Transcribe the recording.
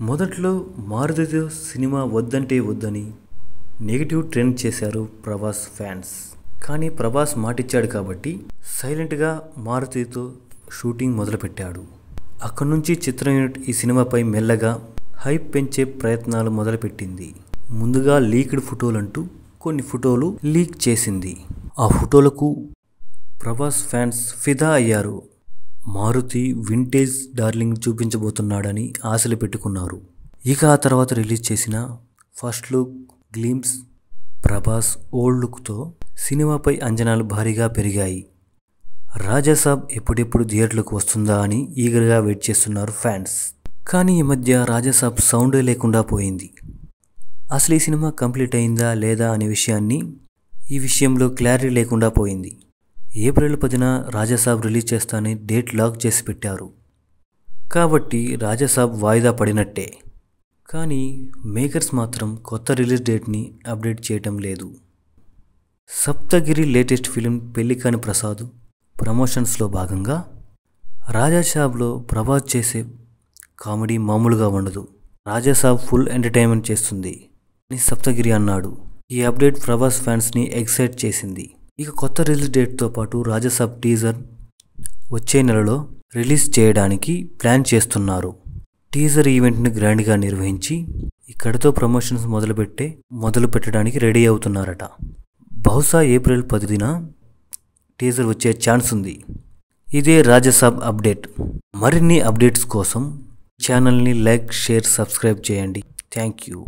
మొదట్లో మారుతితో సినిమా వద్దంటే వద్దని నెగిటివ్ ట్రెండ్ చేశారు ప్రభాస్ ఫ్యాన్స్. కానీ ప్రభాస్ మాటిచ్చాడు కాబట్టి సైలెంట్గా మారుతితో షూటింగ్ మొదలుపెట్టాడు. అక్కడి నుంచి చిత్ర యూనిట్ ఈ సినిమాపై మెల్లగా హైప్ పెంచే ప్రయత్నాలు మొదలుపెట్టింది. ముందుగా లీక్డ్ ఫోటోలంటూ కొన్ని ఫోటోలు లీక్ చేసింది. ఆ ఫోటోలకు ప్రభాస్ ఫ్యాన్స్ ఫిదా అయ్యారు. మారుతి వింటేజ్ డార్లింగ్ చూపించబోతున్నాడని ఆశలు పెట్టుకున్నారు. ఇక ఆ తర్వాత రిలీజ్ చేసిన first look glimpse Prabhas old లుక్తో సినిమాపై అంచనాలు భారీగా పెరిగాయి. రాజాసాబ్ ఎప్పుడెప్పుడు థియేటర్లకు వస్తుందా అని ఈగర్గా వెయిట్ చేస్తున్నారు ఫ్యాన్స్. కానీ ఈ మధ్య రాజాసాబ్ సౌండే లేకుండా పోయింది. అసలు ఈ సినిమా కంప్లీట్ అయిందా లేదా అనే ఈ విషయంలో క్లారిటీ లేకుండా పోయింది. ఏప్రిల్ 10న రాజాసాబ్ రిలీజ్ చేస్తానని డేట్ లాక్ చేసి పెట్టారు. కాబట్టి రాజాసాబ్ వాయిదా పడినట్టే. కానీ మేకర్స్ మాత్రం కొత్త రిలీజ్ డేట్ని అప్డేట్ చేయటం లేదు. సప్తగిరి లేటెస్ట్ ఫిలిం పెళ్లికాని ప్రసాద్ ప్రమోషన్స్లో భాగంగా రాజాసాబ్లో ప్రభాస్ చేసే కామెడీ మామూలుగా ఉండదు. రాజాసాబ్ ఫుల్ ఎంటర్టైన్మెంట్ చేస్తుంది అని సప్తగిరి అన్నాడు. ఈ అప్డేట్ ప్రభాస్ ఫ్యాన్స్ని ఎక్సైట్ చేసింది. ఇక కొత్త రిలీజ్ డేట్తో పాటు రాజాసాబ్ టీజర్ వచ్చే నెలలో రిలీజ్ చేయడానికి ప్లాన్ చేస్తున్నారు. టీజర్ ఈవెంట్ని గ్రాండ్గా నిర్వహించి ఇక్కడితో ప్రమోషన్స్ మొదలు పెట్టడానికి రెడీ అవుతున్నారట. బహుశా ఏప్రిల్ 10న టీజర్ వచ్చే ఛాన్స్ ఉంది. ఇదే రాజాసాబ్ అప్డేట్. మరిన్ని అప్డేట్స్ కోసం ఛానల్ని లైక్, షేర్, సబ్స్క్రైబ్ చేయండి. Thank you.